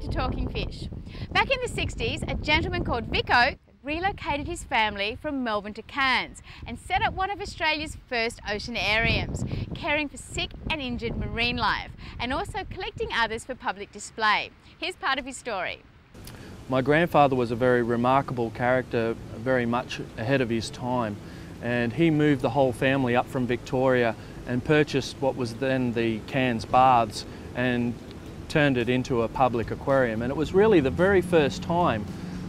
to Talking Fish. Back in the 60s, a gentleman called Vic Oke relocated his family from Melbourne to Cairns and set up one of Australia's first oceanariums, caring for sick and injured marine life and also collecting others for public display. Here's part of his story. My grandfather was a very remarkable character, very much ahead of his time, and he moved the whole family up from Victoria and purchased what was then the Cairns Baths and turned it into a public aquarium. And it was really the very first time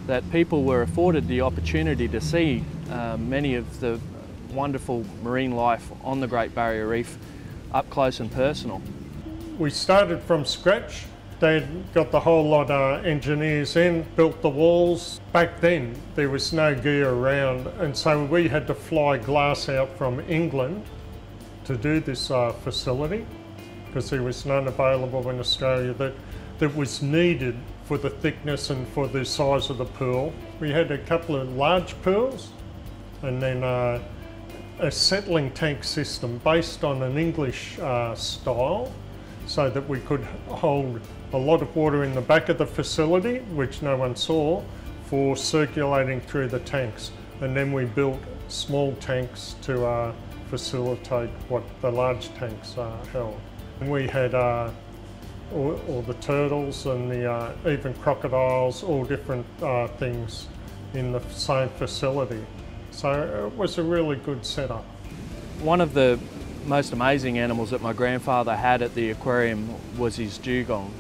that people were afforded the opportunity to see many of the wonderful marine life on the Great Barrier Reef up close and personal. We started from scratch. They got the whole lot of engineers in, built the walls. Back then there was no gear around, and so we had to fly glass out from England to do this facility, because there was none available in Australia that was needed for the thickness and for the size of the pool. We had a couple of large pools and then a settling tank system based on an English style, so that we could hold a lot of water in the back of the facility, which no one saw, for circulating through the tanks. And then we built small tanks to facilitate what the large tanks held. And we had all the turtles and even crocodiles, all different things in the same facility. So it was a really good setup. One of the most amazing animals that my grandfather had at the aquarium was his dugong,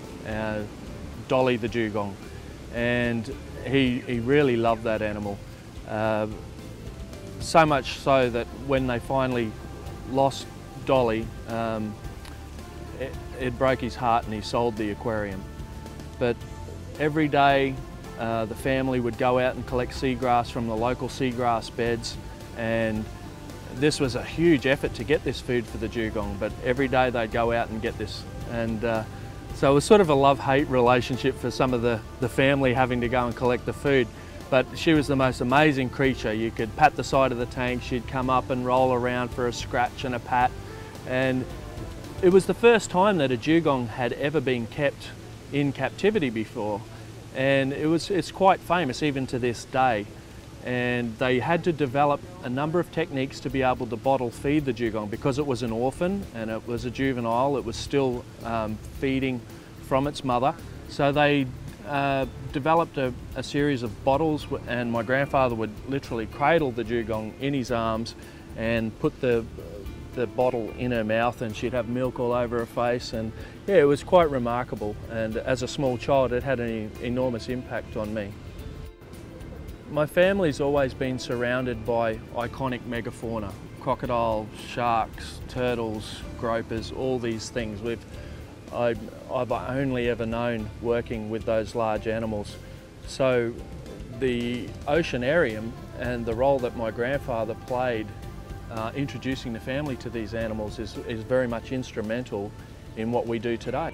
Dolly the dugong, and he really loved that animal. So much so that when they finally lost Dolly, it broke his heart and he sold the aquarium. But every day the family would go out and collect seagrass from the local seagrass beds, and this was a huge effort to get this food for the dugong, but every day they'd go out and get this. And so it was sort of a love-hate relationship for some of the family having to go and collect the food. But she was the most amazing creature. You could pat the side of the tank, she'd come up and roll around for a scratch and a pat. And it was the first time that a dugong had ever been kept in captivity before. And it's quite famous even to this day. And they had to develop a number of techniques to be able to bottle feed the dugong, because it was an orphan and it was a juvenile. It was still feeding from its mother. So they developed a series of bottles, and my grandfather would literally cradle the dugong in his arms and put the bottle in her mouth, and she'd have milk all over her face. And yeah, it was quite remarkable, and as a small child it had an enormous impact on me. My family's always been surrounded by iconic megafauna: crocodiles, sharks, turtles, gropers, all these things. I've only ever known working with those large animals. So the oceanarium and the role that my grandfather played introducing the family to these animals is very much instrumental in what we do today.